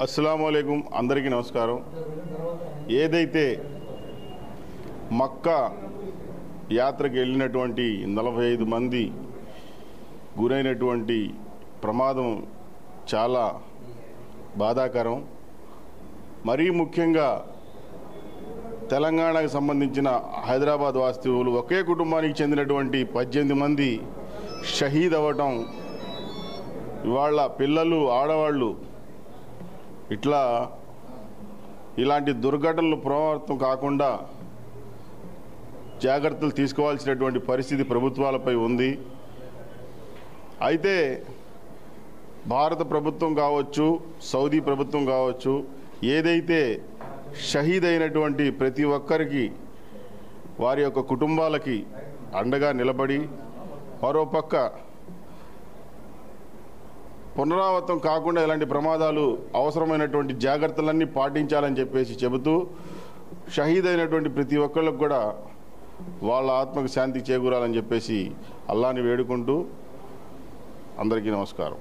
అస్సలాముఅలైకుం అందరికీ నమస్కారం. ఏదైతే మక్కా యాత్రకు వెళ్ళినటువంటి 45 మంది గురైనటువంటి ప్రమాదం చాలా బాధాకరం. మరీ ముఖ్యంగా తెలంగాణకు సంబంధించిన హైదరాబాద్ వాస్తవులు ఒకే కుటుంబానికి చెందినటువంటి 18 మంది షహీద్ అవ్వటం, ఇవాళ పిల్లలు ఆడవాళ్ళు ఇలాంటి దుర్ఘటనలు పునరావృతం కాకుండా జాగ్రత్తలు తీసుకోవాల్సినటువంటి పరిస్థితి ప్రభుత్వాలపై ఉంది. అయితే భారత ప్రభుత్వం కావచ్చు, సౌదీ ప్రభుత్వం కావచ్చు, ఏదైతే షహీద్ అయినటువంటి ప్రతి ఒక్కరికి వారి యొక్క కుటుంబాలకి అండగా నిలబడి, మరోపక్క పునరావృతం కాకుండా ఇలాంటి ప్రమాదాలు అవసరమైనటువంటి జాగ్రత్తలన్నీ పాటించాలని చెప్పేసి చెబుతూ, షహీద్ అయినటువంటి ప్రతి ఒక్కళ్ళకు కూడా వాళ్ళ ఆత్మకు శాంతి చేకూరాలని చెప్పేసి అల్లాని వేడుకుంటూ అందరికీ నమస్కారం.